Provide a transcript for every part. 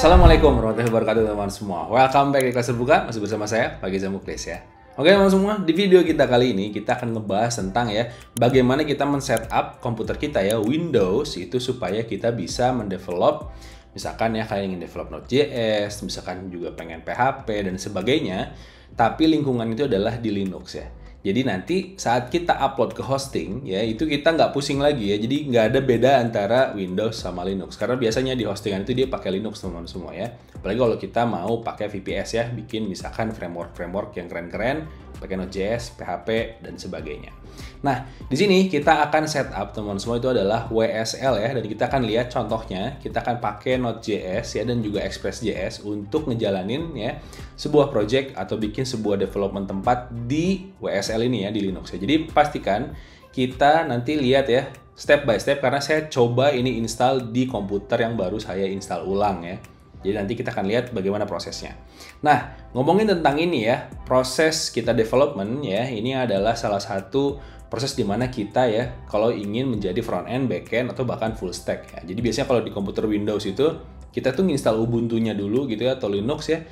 Assalamualaikum warahmatullahi wabarakatuh teman-teman semua. Welcome back di kelas terbuka, masih bersama saya Pak Muklis ya. Oke teman-teman semua, di video kita kali ini kita akan ngebahas tentang ya bagaimana kita men-setup komputer kita ya Windows itu supaya kita bisa mendevelop, misalkan ya kalian ingin develop Node.js, misalkan juga pengen PHP dan sebagainya, tapi lingkungan itu adalah di Linux ya. Jadi nanti saat kita upload ke hosting ya itu kita nggak pusing lagi ya. Jadi nggak ada beda antara Windows sama Linux. Karena biasanya di hostingan itu dia pakai Linux teman-teman semua ya. Apalagi kalau kita mau pakai VPS ya, bikin misalkan framework yang keren-keren, pakai Node.js, PHP dan sebagainya. Nah di sini kita akan setup teman-teman semua itu adalah WSL ya. Dan kita akan lihat contohnya. Kita akan pakai Node.js ya dan juga Express.js untuk ngejalanin ya sebuah project atau bikin sebuah development tempat di WSL ini ya di Linux ya. Jadi pastikan kita nanti lihat ya step by step karena saya coba ini install di komputer yang baru saya install ulang ya. Jadi nanti kita akan lihat bagaimana prosesnya. Nah, ngomongin tentang ini ya, proses kita development ya, ini adalah salah satu proses di mana kita ya kalau ingin menjadi front end, back end atau bahkan full stack ya. Jadi biasanya kalau di komputer Windows itu kita tuh install Ubuntu-nya dulu gitu ya atau Linux ya.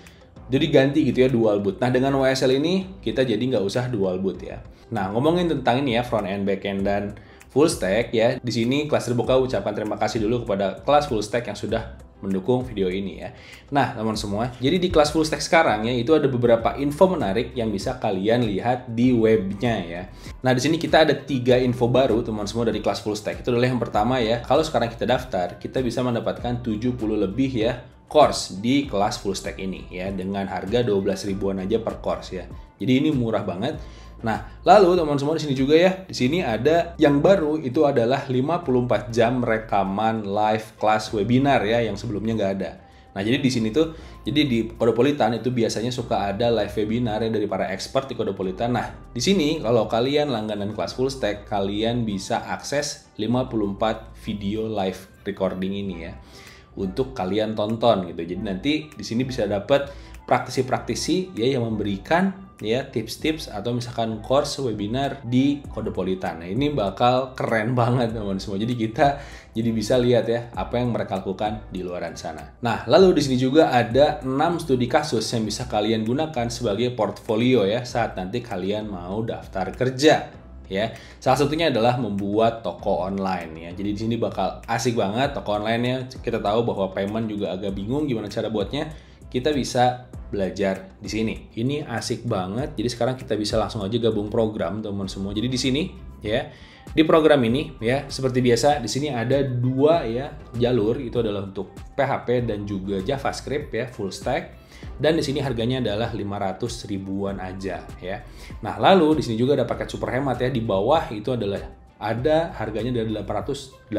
Jadi ganti gitu ya dual boot. Nah dengan WSL ini kita jadi nggak usah dual boot ya. Nah ngomongin tentang ini ya front end, back end dan full stack ya. Di sini kelas terbuka ucapkan terima kasih dulu kepada kelas full stack yang sudah mendukung video ini ya. Nah teman semua, jadi di kelas full stack sekarang ya itu ada beberapa info menarik yang bisa kalian lihat di webnya ya. Nah di sini kita ada 3 info baru teman semua dari kelas full stack. Itu adalah yang pertama ya, kalau sekarang kita daftar kita bisa mendapatkan 70 lebih ya course di kelas full stack ini ya dengan harga 12 ribuan aja per course ya. Jadi ini murah banget. Nah, lalu teman-teman semua di sini juga ya, di sini ada yang baru itu adalah 54 jam rekaman live kelas webinar ya yang sebelumnya nggak ada. Nah, jadi di sini tuh jadi di Codepolitan itu biasanya suka ada live webinar ya dari para expert di Codepolitan. Nah, di sini kalau kalian langganan kelas full stack, kalian bisa akses 54 video live recording ini ya untuk kalian tonton gitu. Jadi nanti di sini bisa dapat praktisi-praktisi ya yang memberikan ya tips-tips atau misalkan course webinar di Codepolitan. Nah, ini bakal keren banget teman-teman semua. Jadi kita jadi bisa lihat ya apa yang mereka lakukan di luaran sana. Nah, lalu di sini juga ada 6 studi kasus yang bisa kalian gunakan sebagai portfolio ya saat nanti kalian mau daftar kerja. Ya, salah satunya adalah membuat toko online ya. Jadi di sini bakal asik banget toko online-nya. Kita tahu bahwa payment juga agak bingung gimana cara buatnya. Kita bisa belajar di sini. Ini asik banget. Jadi sekarang kita bisa langsung aja gabung program teman-teman semua. Jadi di sini ya, di program ini ya seperti biasa di sini ada 2 ya jalur, itu adalah untuk PHP dan juga JavaScript ya full stack. Dan di sini harganya adalah 500 ribuan aja ya. Nah, lalu di sini juga ada paket super hemat ya. Di bawah itu adalah ada harganya dari 880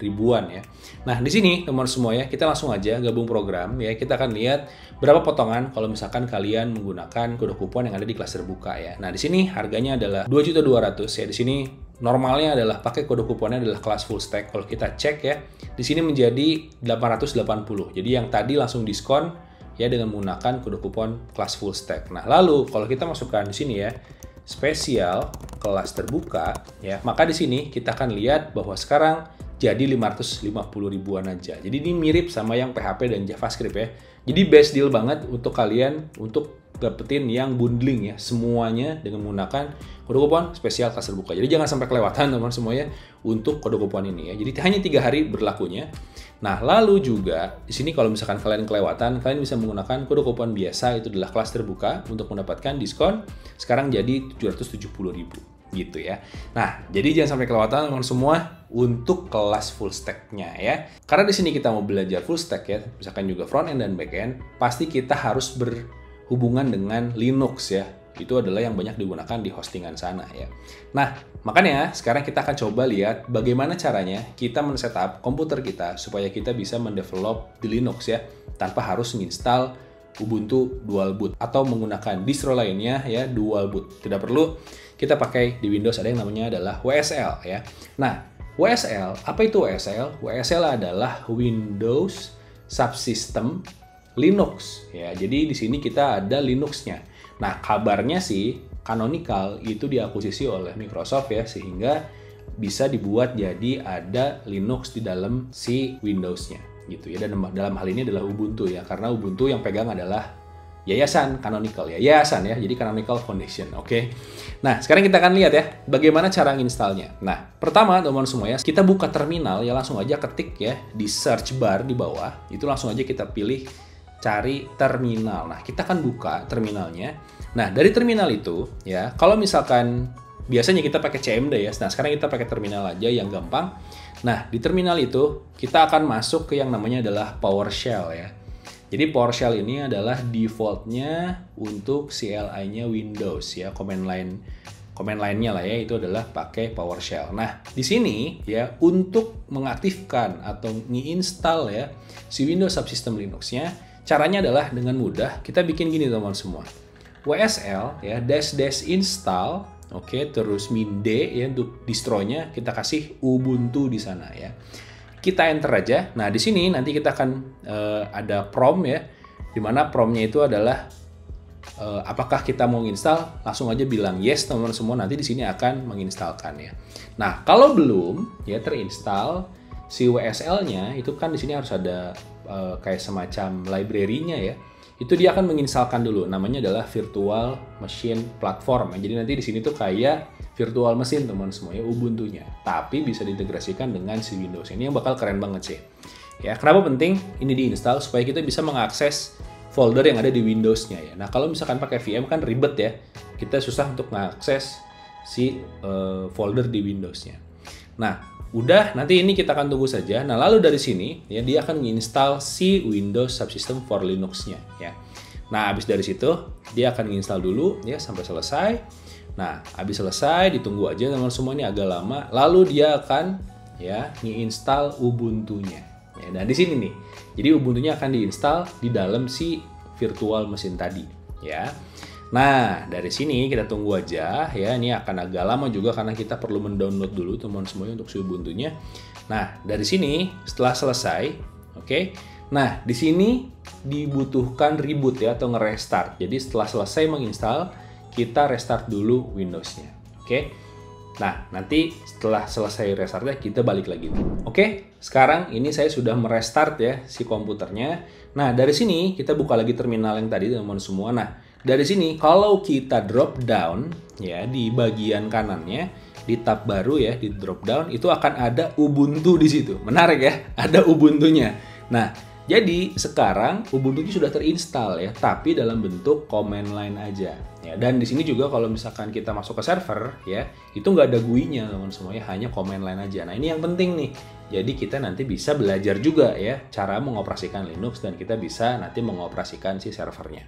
ribuan ya. Nah, di sini teman semua ya, kita langsung aja gabung program ya. Kita akan lihat berapa potongan kalau misalkan kalian menggunakan kode kupon yang ada di kelas terbuka ya. Nah, di sini harganya adalah 2.200.000 ya. Di sini normalnya adalah pakai kode kuponnya adalah kelas full stack. Kalau kita cek ya, di sini menjadi 880. Jadi yang tadi langsung diskon ya dengan menggunakan kode kupon kelas full stack. Nah, lalu kalau kita masukkan di sini ya, spesial kelas terbuka ya, maka di sini kita akan lihat bahwa sekarang jadi 550 ribuan aja. Jadi ini mirip sama yang PHP dan JavaScript ya. Jadi best deal banget untuk kalian untuk dapetin yang bundling ya semuanya dengan menggunakan kode kupon spesial kelas terbuka. Jadi jangan sampai kelewatan teman-teman semuanya untuk kode kupon ini ya. Jadi hanya 3 hari berlakunya. Nah, lalu juga di sini kalau misalkan kalian kelewatan, kalian bisa menggunakan kode kupon biasa, itu adalah kelas terbuka untuk mendapatkan diskon sekarang jadi 770.000 gitu ya. Nah, jadi jangan sampai kelewatan teman semua untuk kelas full stack-nya ya. Karena di sini kita mau belajar full stack ya, misalkan juga front end dan back end, pasti kita harus berhubungan dengan Linux ya. Itu adalah yang banyak digunakan di hostingan sana ya. Nah, makanya sekarang kita akan coba lihat bagaimana caranya kita men-setup komputer kita supaya kita bisa mendevelop di Linux ya tanpa harus menginstal Ubuntu dual boot atau menggunakan distro lainnya ya dual boot. Tidak perlu kita pakai di Windows, ada yang namanya adalah WSL ya. Nah, WSL, apa itu WSL? WSL adalah Windows Subsystem Linux ya. Jadi di sini kita ada Linux-nya. Nah, kabarnya sih Canonical itu diakuisisi oleh Microsoft ya, sehingga bisa dibuat jadi ada Linux di dalam si Windows-nya. gitu ya. Dan dalam hal ini adalah Ubuntu ya, karena Ubuntu yang pegang adalah yayasan Canonical ya, yayasan ya, jadi Canonical Foundation, oke. Nah, sekarang kita akan lihat ya, bagaimana cara nginstalnya. Nah, pertama teman-teman semua ya, kita buka terminal ya, langsung aja ketik ya, di search bar di bawah, itu langsung aja kita pilih cari terminal. Nah, kita akan buka terminalnya. Nah, dari terminal itu ya, kalau misalkan biasanya kita pakai CMD ya, nah sekarang kita pakai terminal aja yang gampang. Nah, di terminal itu kita akan masuk ke yang namanya adalah PowerShell ya. Jadi PowerShell ini adalah defaultnya untuk CLI-nya Windows ya, command line-nya lah ya, itu adalah pakai PowerShell. Nah, di sini ya untuk mengaktifkan atau ngi-install ya si Windows Subsystem Linux-nya, caranya adalah dengan mudah. Kita bikin gini teman-teman semua. WSL ya dash install, oke, terus -d ya untuk distronya kita kasih Ubuntu di sana ya. Kita enter aja. Nah, di sini nanti kita akan ada prompt ya, dimana promptnya itu adalah apakah kita mau install, langsung aja bilang yes teman-teman semua, nanti di sini akan menginstalkan ya. Nah, kalau belum ya terinstall si WSL-nya, itu kan di sini harus ada kayak semacam library-nya ya. Itu dia akan menginstalkan dulu, namanya adalah Virtual Machine Platform. Jadi nanti di sini tuh kayak virtual mesin teman semua ya, Ubuntu-nya. Tapi bisa diintegrasikan dengan si Windows. Ini yang bakal keren banget sih. Ya, kenapa penting ini diinstal? Supaya kita bisa mengakses folder yang ada di Windows-nya ya. Nah, kalau misalkan pakai VM kan ribet ya. Kita susah untuk mengakses si folder di Windows-nya. Nah, udah, nanti ini kita akan tunggu saja. Nah, lalu dari sini ya dia akan menginstal si Windows Subsystem for Linux-nya ya. Nah, habis dari situ dia akan menginstal dulu ya sampai selesai. Nah, habis selesai ditunggu aja teman-teman semua, ini agak lama. Lalu dia akan ya ngi-install Ubuntu-nya. Ya, dan di sini nih. Jadi Ubuntu-nya akan diinstal di dalam si virtual mesin tadi ya. Nah, dari sini kita tunggu aja ya. Ini akan agak lama juga karena kita perlu mendownload dulu teman-teman semuanya untuk si Ubuntu-nya. Nah, dari sini setelah selesai, oke. Nah, di sini dibutuhkan reboot ya atau nge-restart. Jadi setelah selesai menginstal, kita restart dulu Windows-nya. Oke. Nah, nanti setelah selesai restartnya kita balik lagi. Oke, sekarang ini saya sudah merestart ya si komputernya. Nah, dari sini kita buka lagi terminal yang tadi teman-teman semua. Nah, dari sini kalau kita drop down ya di bagian kanannya, di tab baru ya, di drop down itu akan ada Ubuntu di situ. Menarik ya, ada Ubuntu-nya. Nah, jadi sekarang Ubuntu sudah terinstall ya, tapi dalam bentuk command line aja. Ya, dan di sini juga kalau misalkan kita masuk ke server ya, itu nggak ada GUI-nya teman semuanya, hanya command line aja. Nah, ini yang penting nih. Jadi kita nanti bisa belajar juga ya cara mengoperasikan Linux, dan kita bisa nanti mengoperasikan si servernya.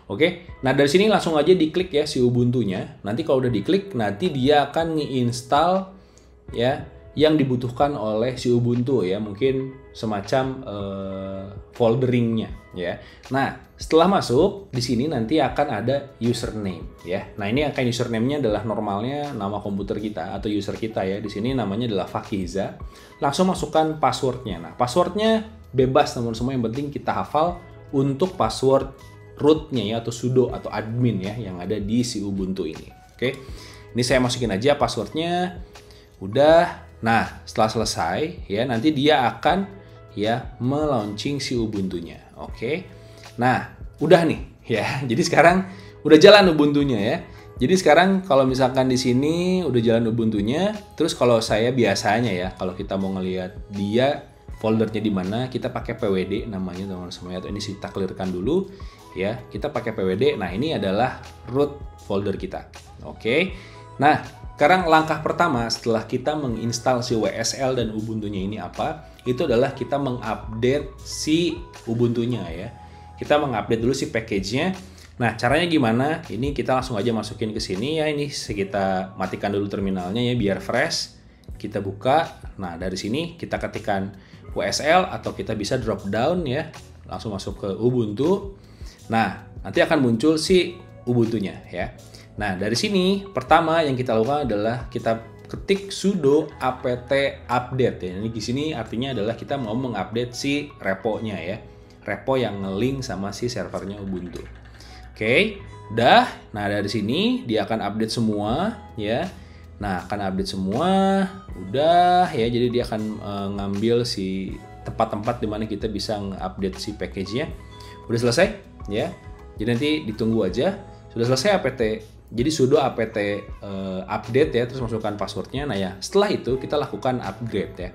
Oke, nah dari sini langsung aja diklik ya si Ubuntu-nya. Nanti kalau udah diklik, nanti dia akan ngi-install ya yang dibutuhkan oleh si Ubuntu ya, mungkin semacam folderingnya ya. Nah, setelah masuk di sini nanti akan ada username ya. Nah, ini akan username-nya adalah normalnya nama komputer kita atau user kita ya. Di sini namanya adalah Fakiza. Langsung masukkan passwordnya. Nah, passwordnya bebas teman-teman semua, yang penting kita hafal untuk password root-nya ya, atau sudo atau admin ya yang ada di si Ubuntu ini. Oke. Ini saya masukin aja passwordnya. Udah. Nah, setelah selesai ya nanti dia akan ya melaunching si Ubuntu-nya. Oke. Nah, udah nih ya. Jadi sekarang udah jalan Ubuntu-nya ya. Jadi sekarang kalau misalkan di sini udah jalan Ubuntu-nya, terus kalau saya biasanya ya, kalau kita mau ngelihat dia foldernya di mana, kita pakai pwd namanya teman-teman semuanya, atau ini kita clearkan dulu ya. Kita pakai pwd. Nah, ini adalah root folder kita. Oke. Nah, sekarang langkah pertama setelah kita menginstal si WSL dan Ubuntu-nya ini apa? Itu adalah kita mengupdate si Ubuntu-nya ya. Kita mengupdate dulu si package-nya. Nah, caranya gimana? Ini kita langsung aja masukin ke sini ya. Ini kita matikan dulu terminalnya ya biar fresh. Kita buka. Nah, dari sini kita ketikkan WSL atau kita bisa drop down ya. Langsung masuk ke Ubuntu. Nah, nanti akan muncul si Ubuntu-nya ya. Nah, dari sini pertama yang kita lakukan adalah kita ketik sudo apt update ya. Ini di sini artinya adalah kita mau mengupdate si repo-nya ya. Repo yang nge-link sama si servernya Ubuntu. Oke, udah. Nah, dari sini dia akan update semua ya. Nah, akan update semua. Udah ya. Jadi dia akan ngambil si tempat-tempat di mana kita bisa nge-update si package-nya. Udah selesai ya. Jadi nanti ditunggu aja. Sudah selesai apt. Jadi sudo apt update ya, terus masukkan passwordnya. Nah ya, setelah itu kita lakukan upgrade ya.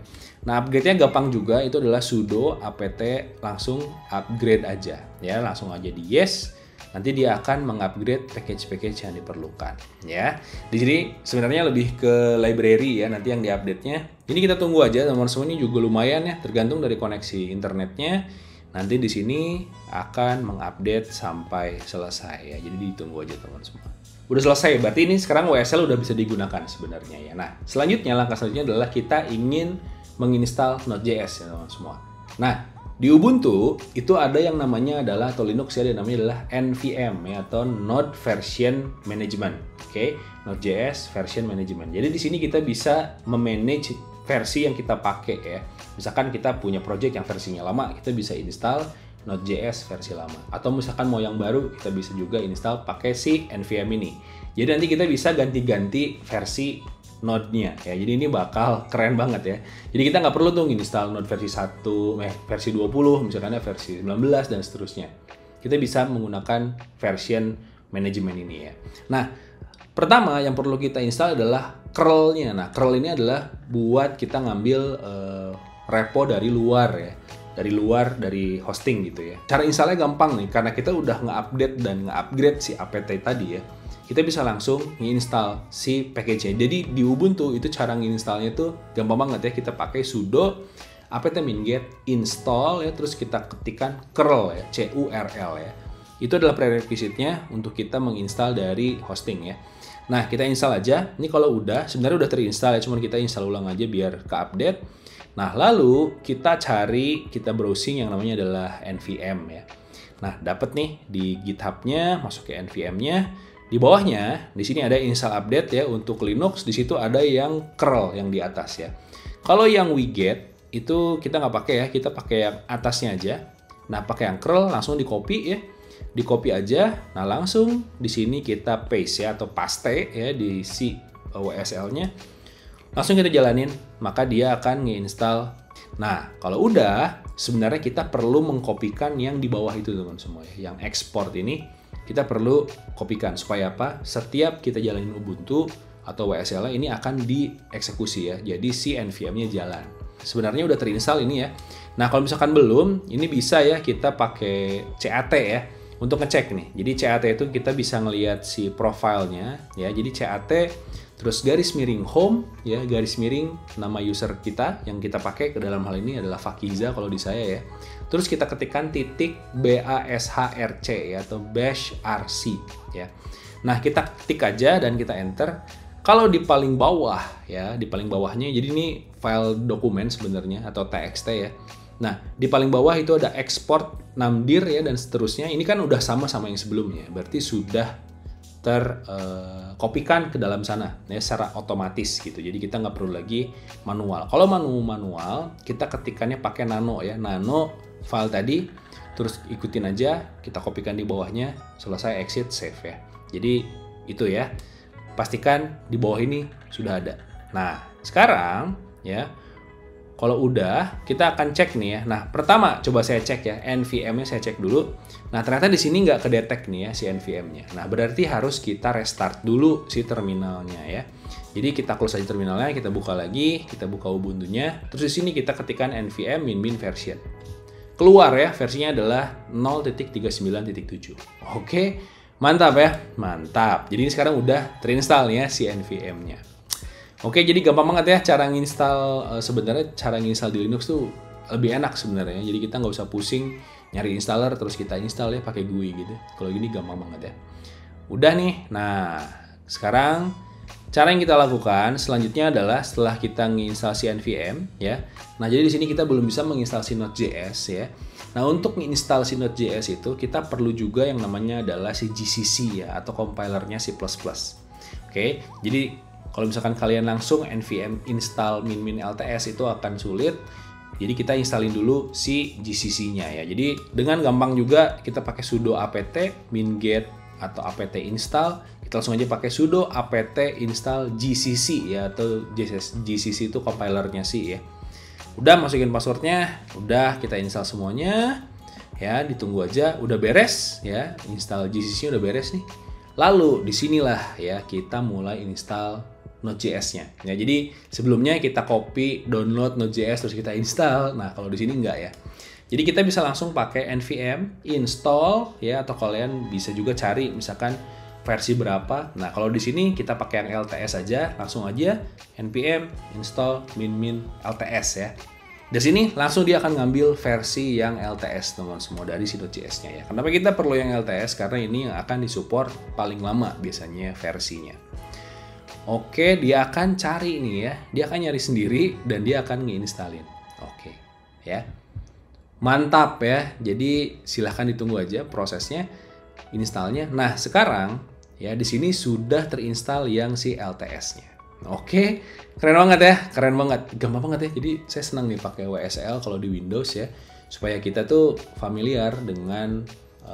Nah upgrade-nya gampang juga, itu adalah sudo apt langsung upgrade aja ya, langsung aja di yes. Nanti dia akan mengupgrade package-package yang diperlukan ya. Di sini sebenarnya lebih ke library ya, nanti yang diupdate-nya. Ini kita tunggu aja teman-teman semua, ini juga lumayan ya, tergantung dari koneksi internetnya. Nanti di sini akan mengupdate sampai selesai ya. Jadi ditunggu aja teman-teman semua. Udah selesai, berarti ini sekarang WSL udah bisa digunakan sebenarnya ya. Nah, selanjutnya langkah selanjutnya adalah kita ingin menginstal Node.js ya teman-teman semua. Nah, di Ubuntu itu ada yang namanya adalah, atau Linux ya, ada namanya adalah NVM ya, atau Node Version Management. Oke, Node.js Version Management. Jadi di sini kita bisa memanage versi yang kita pakai ya. Misalkan kita punya project yang versinya lama, kita bisa install Node.js versi lama. Atau misalkan mau yang baru, kita bisa juga install pakai si NVM ini. Jadi nanti kita bisa ganti-ganti versi Node-nya ya. Jadi ini bakal keren banget ya. Jadi kita nggak perlu tuh install Node versi 1, versi 20, misalkan versi 19 dan seterusnya. Kita bisa menggunakan version management ini ya. Nah, pertama yang perlu kita install adalah curl-nya. Nah, curl ini adalah buat kita ngambil repo dari luar ya. Dari hosting gitu ya. Cara installnya gampang nih, karena kita udah nge-update dan nge-upgrade si apt tadi ya. Kita bisa langsung nge-install si package-nya. Jadi di Ubuntu itu cara nge-installnya tuh gampang banget ya. Kita pakai sudo apt-minget install ya, terus kita ketikkan curl ya, curl ya. Itu adalah prerequisite-nya untuk kita menginstal dari hosting ya. Nah, kita install aja. Ini kalau udah, sebenarnya udah terinstall ya, cuman kita install ulang aja biar ke-update. Nah, lalu kita kita browsing yang namanya adalah NVM ya. Nah, dapat nih di GitHub-nya, masuk ke NVM-nya. Di bawahnya, di sini ada install update ya untuk Linux. Di situ ada yang curl yang di atas ya. Kalau yang wget itu kita nggak pakai ya, kita pakai yang atasnya aja. Nah, pakai yang curl langsung di copy ya, di copy aja. Nah, langsung di sini kita paste ya, atau paste ya di si WSL-nya. Langsung kita jalanin, maka dia akan nge-install. Nah, kalau udah, sebenarnya kita perlu mengkopikan yang di bawah itu teman-teman semua ya. Yang export ini kita perlu kopikan supaya apa? Setiap kita jalanin Ubuntu atau WSL ini akan dieksekusi ya. Jadi si NVM-nya jalan. Sebenarnya udah terinstall ini ya. Nah, kalau misalkan belum, ini bisa ya kita pakai CAT ya untuk ngecek nih. Jadi CAT itu kita bisa ngelihat si profilnya ya. Jadi CAT terus garis miring home ya, garis miring nama user kita yang kita pakai ke dalam hal ini adalah Fakiza kalau di saya ya. Terus kita ketikkan titik bashrc ya, atau bash rc ya. Nah, kita ketik aja dan kita enter. Kalau di paling bawah ya, di paling bawahnya, jadi ini file dokumen sebenarnya atau txt ya. Nah, di paling bawah itu ada export namdir ya dan seterusnya. Ini kan udah sama yang sebelumnya, berarti sudah terkopikan ke dalam sana ya secara otomatis gitu. Jadi kita nggak perlu lagi manual. Kalau manual kita ketikannya pakai nano ya, nano file tadi, terus ikutin aja, kita kopikan di bawahnya, selesai exit save ya. Jadi itu ya, pastikan di bawah ini sudah ada. Nah, sekarang ya, kalau udah, kita akan cek nih ya. Nah, pertama coba saya cek ya, NVM-nya saya cek dulu. Nah, ternyata di sini nggak kedetek nih ya si NVM-nya. Nah, berarti harus kita restart dulu si terminalnya ya. Jadi kita close aja terminalnya, kita buka lagi, kita buka Ubuntu-nya. Terus di sini kita ketikkan NVM min version. Keluar ya, versinya adalah 0.39.7. Oke, mantap ya, mantap. Jadi ini sekarang udah terinstall ya si NVM-nya. Oke, jadi gampang banget ya cara nginstal. Sebenarnya cara nginstal di Linux tuh lebih enak sebenarnya. Jadi kita nggak usah pusing nyari installer terus kita install ya pakai GUI gitu. Kalau gini gampang banget ya. Udah nih. Nah, sekarang cara yang kita lakukan selanjutnya adalah setelah kita nginstal si NVM ya. Nah, jadi di sini kita belum bisa menginstal si Node.js ya. Nah, untuk menginstal si Node.js itu kita perlu juga yang namanya adalah si GCC ya, atau compilernya C++. Oke, jadi kalau misalkan kalian langsung NVM install min LTS itu akan sulit. Jadi kita installin dulu si GCC-nya ya. Jadi dengan gampang juga kita pakai sudo apt minget atau apt install. Kita langsung aja pakai sudo apt install GCC ya, atau GCC itu compilernya sih ya. Udah masukin passwordnya, udah kita install semuanya. Ya, ditunggu aja, udah beres ya, install GCC udah beres nih. Lalu disinilah ya kita mulai install Node.js-nya. Ya, jadi sebelumnya kita copy, download Node.js terus kita install. Nah, kalau di sini enggak ya. Jadi kita bisa langsung pakai npm install ya, atau kalian bisa juga cari misalkan versi berapa. Nah, kalau di sini kita pakai yang LTS aja, langsung aja npm install min LTS ya. Dari sini langsung dia akan ngambil versi yang LTS teman semua dari si Node.js-nya ya. Kenapa kita perlu yang LTS? Karena ini yang akan disupport paling lama biasanya versinya. Oke, dia akan cari nih ya. Dia akan nyari sendiri dan dia akan ngeinstalin. Oke, ya. Mantap ya. Jadi silahkan ditunggu aja prosesnya installnya. Nah, sekarang ya di sini sudah terinstall yang si LTS-nya. Oke, keren banget ya, keren banget, gampang banget ya. Jadi saya senang nih pakai WSL kalau di Windows ya, supaya kita tuh familiar dengan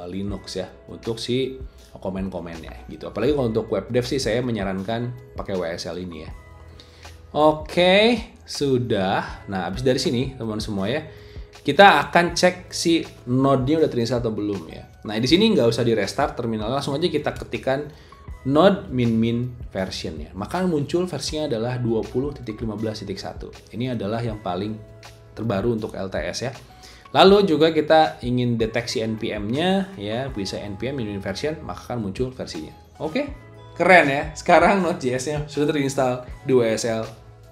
Linux ya untuk si komen-komennya gitu. Apalagi kalau untuk web dev sih saya menyarankan pakai WSL ini ya. Oke, sudah. Nah, habis dari sini teman semua ya, kita akan cek si node-nya udah terinstall atau belum ya. Nah, di sini nggak usah di restart terminal, langsung aja kita ketikkan node min version ya. Maka muncul versinya adalah 20.15.1. Ini adalah yang paling terbaru untuk LTS ya. Lalu juga kita ingin deteksi npm-nya ya, bisa npm min version, maka akan muncul versinya. Oke, keren ya. Sekarang Node.js-nya sudah terinstall di WSL,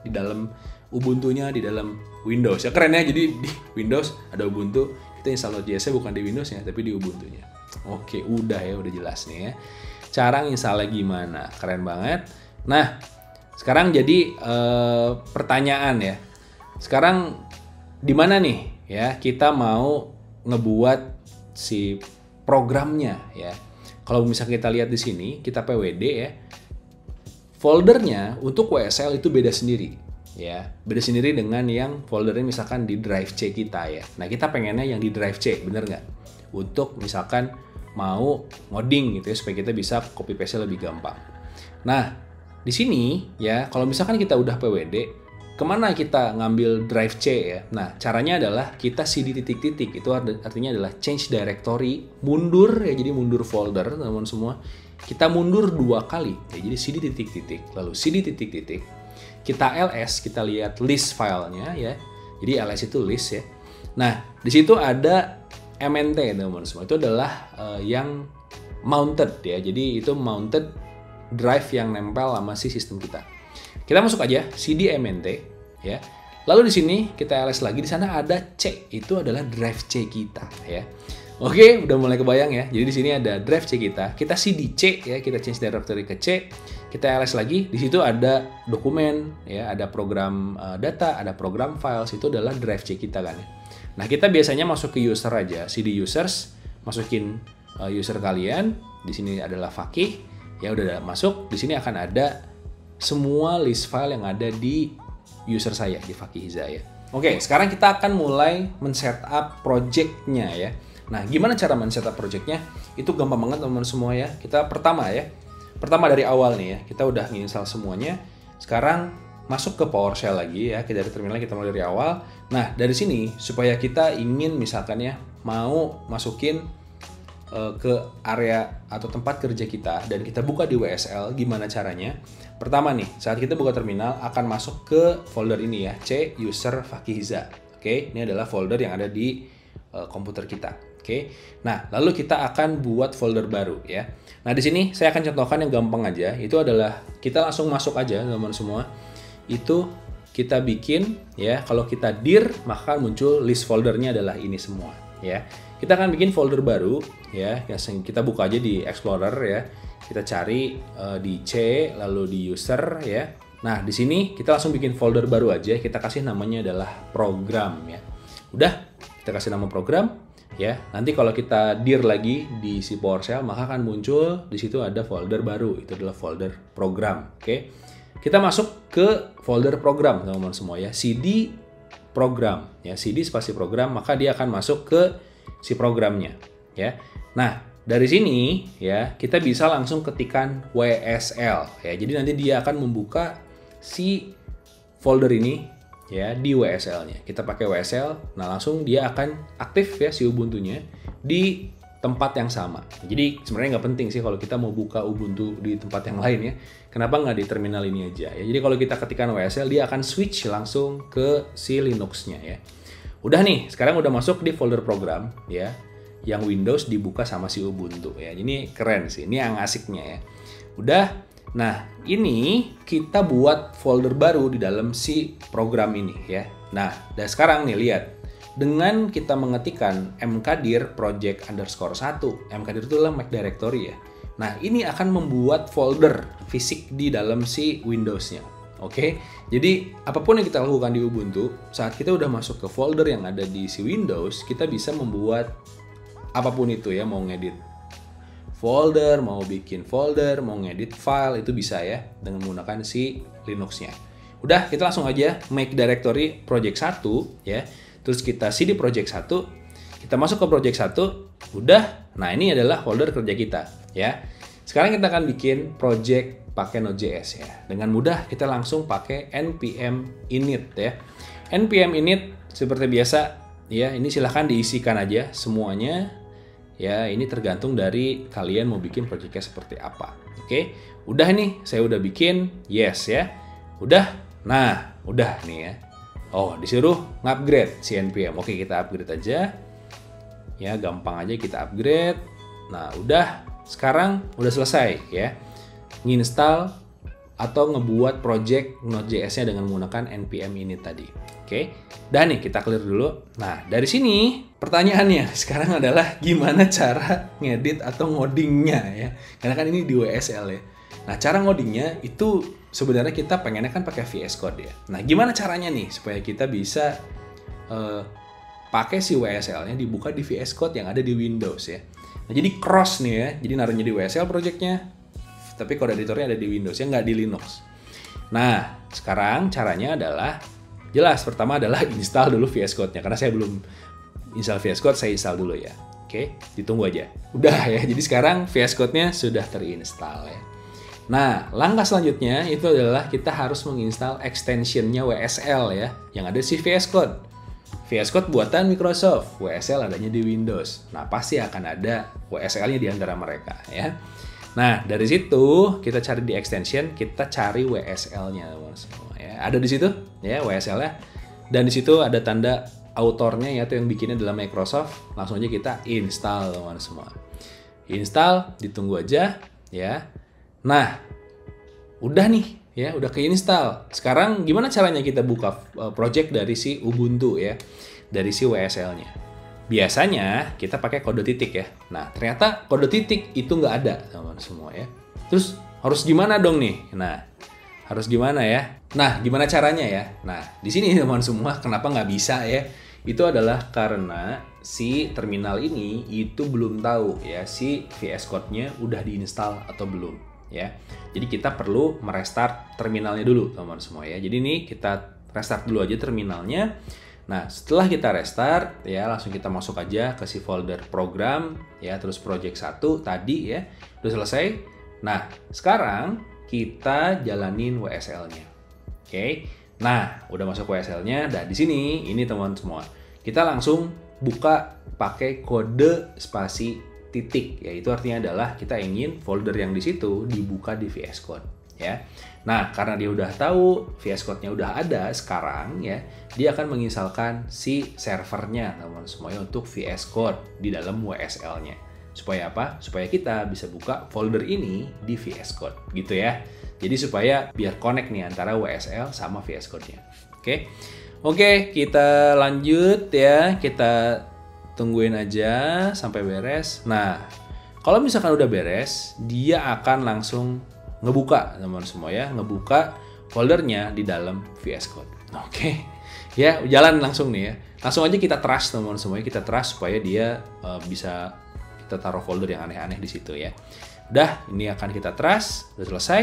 di dalam Ubuntu-nya, di dalam Windows ya. Keren ya, jadi di Windows ada Ubuntu, kita install Node.js-nya bukan di Windows ya, tapi di Ubuntu-nya. Oke, udah ya, udah jelas nih ya. Cara installnya gimana? Keren banget. Nah, sekarang jadi pertanyaan ya. Sekarang di mana nih ya kita mau ngebuat si programnya ya. Kalau misalnya kita lihat di sini, kita pwd ya. Foldernya untuk WSL itu beda sendiri ya. Beda sendiri dengan yang foldernya misalkan di drive C kita ya. Nah, kita pengennya yang di drive C, bener nggak? Untuk misalkan mau ngoding gitu ya, supaya kita bisa copy paste lebih gampang. Nah, di sini ya, kalau misalkan kita udah pwd, kemana kita ngambil drive C ya? Nah, caranya adalah kita cd titik-titik, itu artinya adalah change directory, mundur ya, jadi mundur folder teman-teman semua. Kita mundur 2 kali ya, jadi cd titik-titik, lalu cd titik-titik. Kita ls, kita lihat list filenya ya. Jadi ls itu list ya. Nah, di situ ada mnt teman-teman semua, itu adalah yang mounted ya, jadi itu mounted drive yang nempel sama si sistem kita. Kita masuk aja cd mnt ya, lalu di sini kita ls lagi, di sana ada c, itu adalah drive c kita ya. Oke, udah mulai kebayang ya. Jadi di sini ada drive c kita cd c ya, kita change directory ke c, kita ls lagi, di situ ada dokumen ya, ada program data, ada program files, itu adalah drive c kita kan ya. Nah, kita biasanya masuk ke user aja, cd users, masukin user kalian. Di sini adalah Fakih, ya udah masuk. Di sini akan ada semua list file yang ada di user saya di Fakih Hiza ya. Oke, sekarang kita akan mulai men-setup project-nya ya. Nah, gimana cara men-setup project-nya? Itu gampang banget teman-teman semua ya. Kita pertama dari awal nih ya, kita udah nginstal semuanya. Sekarang masuk ke PowerShell lagi ya, dari terminal kita mulai dari awal. Nah, dari sini supaya kita ingin misalkan ya mau masukin ke area atau tempat kerja kita dan kita buka di WSL, gimana caranya? Pertama nih, saat kita buka terminal akan masuk ke folder ini ya, C user Fakih Hiza. Oke, ini adalah folder yang ada di komputer kita. Oke. Nah, lalu kita akan buat folder baru ya. Nah, di sini saya akan contohkan yang gampang aja. Itu adalah kita langsung masuk aja teman-teman semua. Itu kita bikin ya, kalau kita dir maka muncul list foldernya adalah ini semua ya. Kita akan bikin folder baru ya, kita buka aja di Explorer ya, kita cari di C lalu di user ya. Nah, di sini kita langsung bikin folder baru aja, kita kasih namanya adalah program ya. Udah, kita kasih nama program ya. Nanti kalau kita dir lagi di si PowerShell maka akan muncul di situ ada folder baru, itu adalah folder program. Oke. Kita masuk ke folder program teman-teman semua ya, cd program ya, cd spasi program, maka dia akan masuk ke si programnya ya. Nah, dari sini ya kita bisa langsung ketikkan WSL ya. Jadi nanti dia akan membuka si folder ini ya di WSL-nya. Kita pakai WSL, nah langsung dia akan aktif ya si Ubuntu-nya di tempat yang sama. Jadi sebenarnya nggak penting sih kalau kita mau buka Ubuntu di tempat yang lain ya. Kenapa nggak di terminal ini aja ya? Jadi kalau kita ketikkan WSL, dia akan switch langsung ke si Linux-nya ya. Udah nih, sekarang udah masuk di folder program ya, yang Windows dibuka sama si Ubuntu ya. Ini keren sih, ini yang asiknya ya. Udah, nah ini kita buat folder baru di dalam si program ini ya. Nah, dan sekarang nih lihat. Dengan kita mengetikkan mkdir project_1, mkdir itu adalah Mac Directory ya. Nah, ini akan membuat folder fisik di dalam si Windows-nya. Oke, jadi apapun yang kita lakukan di Ubuntu, saat kita udah masuk ke folder yang ada di si Windows, kita bisa membuat apapun itu ya, mau ngedit folder, mau bikin folder, mau ngedit file, itu bisa ya, dengan menggunakan si Linux-nya. Udah, kita langsung aja Mac Directory project 1 ya. Terus kita cd project 1, kita masuk ke project 1, udah. Nah, ini adalah folder kerja kita ya. Sekarang kita akan bikin project pakai Node.js ya. Dengan mudah kita langsung pakai npm init ya. npm init seperti biasa ya, ini silahkan diisikan aja semuanya ya. Ini tergantung dari kalian mau bikin projectnya seperti apa. Oke, udah nih, saya udah bikin, yes ya. Udah, nah udah nih ya. Oh, disuruh ngupgrade si npm. Oke, kita upgrade aja. Ya, gampang aja kita upgrade. Nah, udah. Sekarang udah selesai ya. Nginstal atau ngebuat project Node.js-nya dengan menggunakan npm init tadi. Oke. Dan nih kita clear dulu. Nah, dari sini pertanyaannya sekarang adalah gimana cara ngedit atau ngodingnya ya. Karena kan ini di WSL ya. Nah, cara ngodingnya itu sebenarnya kita pengennya kan pakai VS Code ya. Nah, gimana caranya nih supaya kita bisa pakai si WSL-nya dibuka di VS Code yang ada di Windows ya. Nah, jadi cross nih ya. Jadi naruhnya di WSL project-nya, tapi code editornya ada di Windows ya, nggak di Linux. Nah, sekarang caranya adalah jelas. Pertama adalah install dulu VS Code-nya. Karena saya belum install VS Code, saya install dulu ya. Oke, ditunggu aja. Udah ya. Jadi sekarang VS Code-nya sudah terinstall ya. Nah, langkah selanjutnya itu adalah kita harus menginstal extension-nya WSL ya, yang ada di VS Code. VS Code buatan Microsoft, WSL adanya di Windows. Nah, pasti akan ada WSL-nya di antara mereka ya. Nah, dari situ kita cari di extension, kita cari WSL-nya ya. Ada di situ ya WSL-nya. Dan di situ ada tanda autornya yaitu yang bikinnya adalah Microsoft. Langsung aja kita install teman-teman semua. Install, ditunggu aja ya. Nah, udah nih ya, udah keinstall. Sekarang gimana caranya kita buka project dari si Ubuntu ya, dari si WSL-nya? Biasanya kita pakai kode titik ya. Nah, ternyata kode titik itu nggak ada teman-teman semua ya. Terus harus gimana dong nih? Nah, harus gimana ya? Nah, gimana caranya ya? Nah, di sini teman-teman semua kenapa nggak bisa ya? Itu adalah karena si terminal ini itu belum tahu ya si VS Code-nya udah diinstal atau belum. Ya, jadi kita perlu merestart terminalnya dulu teman-teman semua ya. Jadi ini kita restart dulu aja terminalnya. Nah, setelah kita restart ya, langsung kita masuk aja ke si folder program ya, terus project 1 tadi ya, udah selesai. Nah, sekarang kita jalanin WSL-nya. Oke. Nah, udah masuk WSL-nya. Dan di sini ini teman-teman semua, kita langsung buka pakai kode spasi titik ya, itu artinya adalah kita ingin folder yang di situ dibuka di VS Code ya. Nah, karena dia udah tahu VS Code-nya udah ada sekarang ya, dia akan menginstalkan si servernya teman-teman semuanya untuk VS Code di dalam WSL-nya. Supaya apa? Supaya kita bisa buka folder ini di VS Code gitu ya. Jadi supaya biar connect nih antara WSL sama VS Code-nya. Oke, kita lanjut ya. Kita tungguin aja sampai beres. Nah, kalau misalkan udah beres, dia akan langsung ngebuka teman-teman semua ya, ngebuka foldernya di dalam VS Code. Oke. Ya, jalan langsung nih ya. Langsung aja kita trust teman-teman semuanya, kita trust supaya dia bisa kita taruh folder yang aneh-aneh di situ ya. Udah, ini akan kita trust, udah selesai.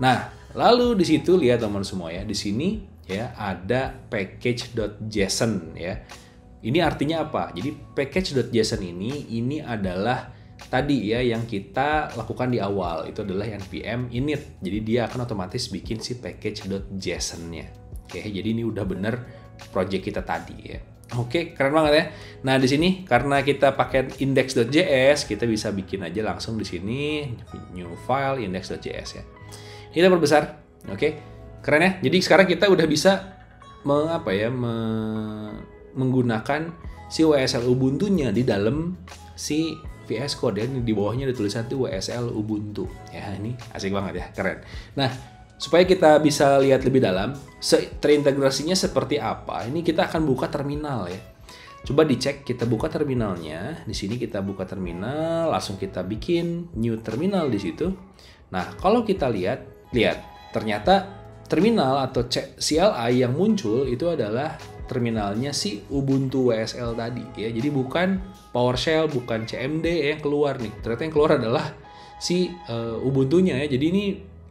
Nah, lalu di situ lihat teman-teman semua ya, di sini ya ada package.json ya. Ini artinya apa? Jadi package.json ini adalah tadi ya yang kita lakukan di awal, itu adalah npm init. Jadi dia akan otomatis bikin si package.json-nya. Oke, jadi ini udah bener project kita tadi ya. Oke, keren banget ya. Nah, di sini karena kita pakai index.js, kita bisa bikin aja langsung di sini new file index.js ya. Kita perbesar. Oke. Keren ya. Jadi sekarang kita udah bisa menggunakan si WSL Ubuntu-nya di dalam si VS Code ya. Di bawahnya ada tulisan tuh WSL Ubuntu. Ya, ini asik banget ya, keren. Nah, supaya kita bisa lihat lebih dalam terintegrasinya seperti apa, ini kita akan buka terminal ya. Coba dicek, kita buka terminalnya. Di sini kita buka terminal, langsung kita bikin new terminal di situ. Nah, kalau kita lihat ternyata terminal atau CLI yang muncul itu adalah terminalnya si Ubuntu WSL tadi ya. Jadi bukan PowerShell, bukan CMD yang keluar nih. Ternyata yang keluar adalah si Ubuntu-nya ya. Jadi ini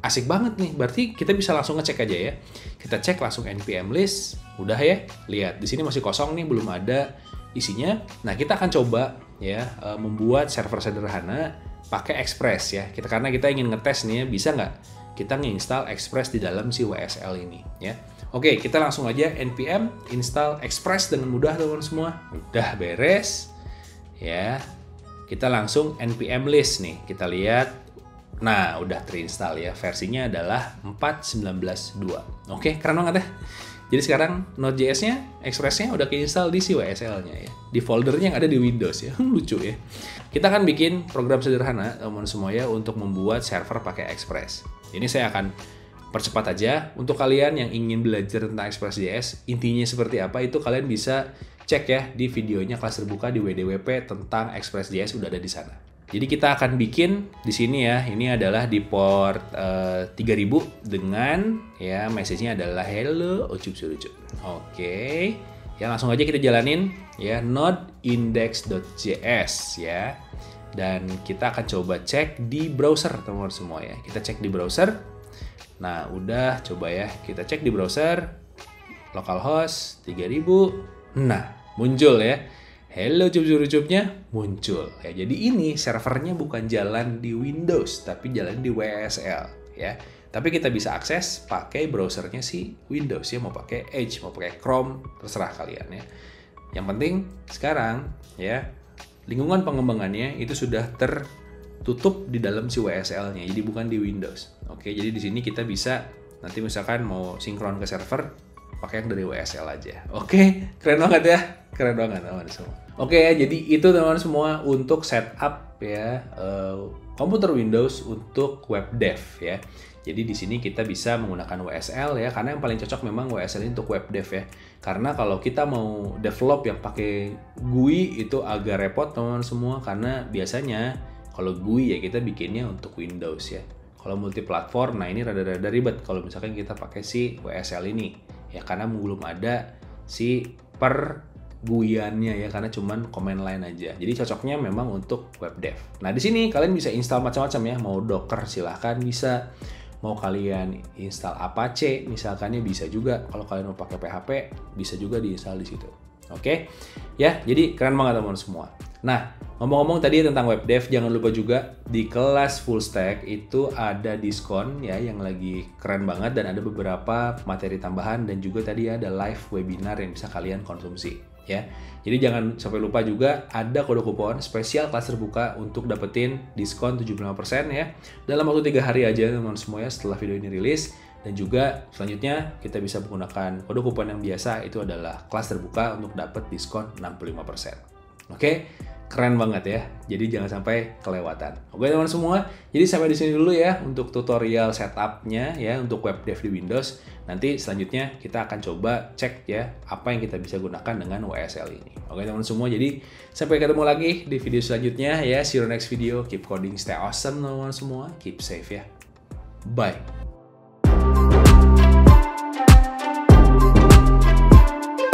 asik banget nih. Berarti kita bisa langsung ngecek aja ya. Kita cek langsung npm list. Udah ya. Lihat di sini masih kosong nih, belum ada isinya. Nah, kita akan coba ya membuat server sederhana pakai Express ya. Karena kita ingin ngetes nih ya, bisa nggak kita nginstall Express di dalam si WSL ini ya. Oke, kita langsung aja npm install Express dengan mudah teman-teman semua. Udah beres ya. Kita langsung npm list nih. Kita lihat. Nah, udah terinstall ya. Versinya adalah 4.19.2. Oke, keren banget ya. Jadi sekarang Node.js-nya, Express-nya udah keinstall di si WSL-nya ya. Di foldernya yang ada di Windows ya. Lucu ya. Kita akan bikin program sederhana teman-teman semua ya untuk membuat server pakai Express. Ini saya akan percepat aja. Untuk kalian yang ingin belajar tentang Express.js, intinya seperti apa itu kalian bisa cek ya di videonya kelas terbuka di WDWP tentang Express.js, udah ada di sana. Jadi kita akan bikin di sini ya, ini adalah di port 3000 dengan ya message-nya adalah hello ucup surucup. Oke. Ya langsung aja kita jalanin ya node index.js ya. Dan kita akan coba cek di browser teman-teman semua ya. Kita cek di browser. Nah, udah coba ya kita cek di browser localhost 3000. Nah, muncul ya. Hello cup-cupnya muncul ya. Jadi ini servernya bukan jalan di Windows tapi jalan di WSL ya. Tapi kita bisa akses pakai browsernya si Windows ya, mau pakai Edge, mau pakai Chrome, terserah kalian ya. Yang penting sekarang ya lingkungan pengembangannya itu sudah tertutup di dalam si WSL-nya. Jadi bukan di Windows. Oke, jadi di sini kita bisa nanti misalkan mau sinkron ke server pakai yang dari WSL aja. Oke, keren banget ya. Keren banget teman-teman semua. Oke ya, jadi itu teman-teman semua untuk setup ya komputer Windows untuk web dev ya. Jadi di sini kita bisa menggunakan WSL ya, karena yang paling cocok memang WSL ini untuk web dev ya. Karena kalau kita mau develop yang pakai GUI itu agak repot teman-teman semua, karena biasanya kalau GUI ya kita bikinnya untuk Windows ya. Kalau multiplatform, nah ini rada-rada ribet kalau misalkan kita pakai si WSL ini ya, karena belum ada si GUI-annya ya, karena cuman command line aja. Jadi cocoknya memang untuk web dev. Nah, di sini kalian bisa install macam-macam ya. Mau Docker silahkan bisa. Mau kalian install Apache misalkannya bisa juga. Kalau kalian mau pakai PHP bisa juga diinstal di situ. Oke. Ya, jadi keren banget teman-teman semua. Nah, ngomong-ngomong tadi tentang web dev, jangan lupa juga di kelas full stack itu ada diskon ya yang lagi keren banget, dan ada beberapa materi tambahan, dan juga tadi ada live webinar yang bisa kalian konsumsi ya. Jadi jangan sampai lupa juga ada kode kupon spesial kelas terbuka untuk dapetin diskon 75% ya dalam waktu 3 hari aja teman-teman semua ya setelah video ini rilis. Dan juga selanjutnya kita bisa menggunakan kode kupon yang biasa, itu adalah kelas terbuka untuk dapat diskon 65%. Oke, keren banget ya. Jadi jangan sampai kelewatan. Oke teman-teman semua, jadi sampai di sini dulu ya untuk tutorial setupnya ya untuk web dev di Windows. Nanti selanjutnya kita akan coba cek ya apa yang kita bisa gunakan dengan WSL ini. Oke teman-teman semua, jadi sampai ketemu lagi di video selanjutnya ya. See you next video. Keep coding, stay awesome teman-teman semua. Keep safe ya. Bye.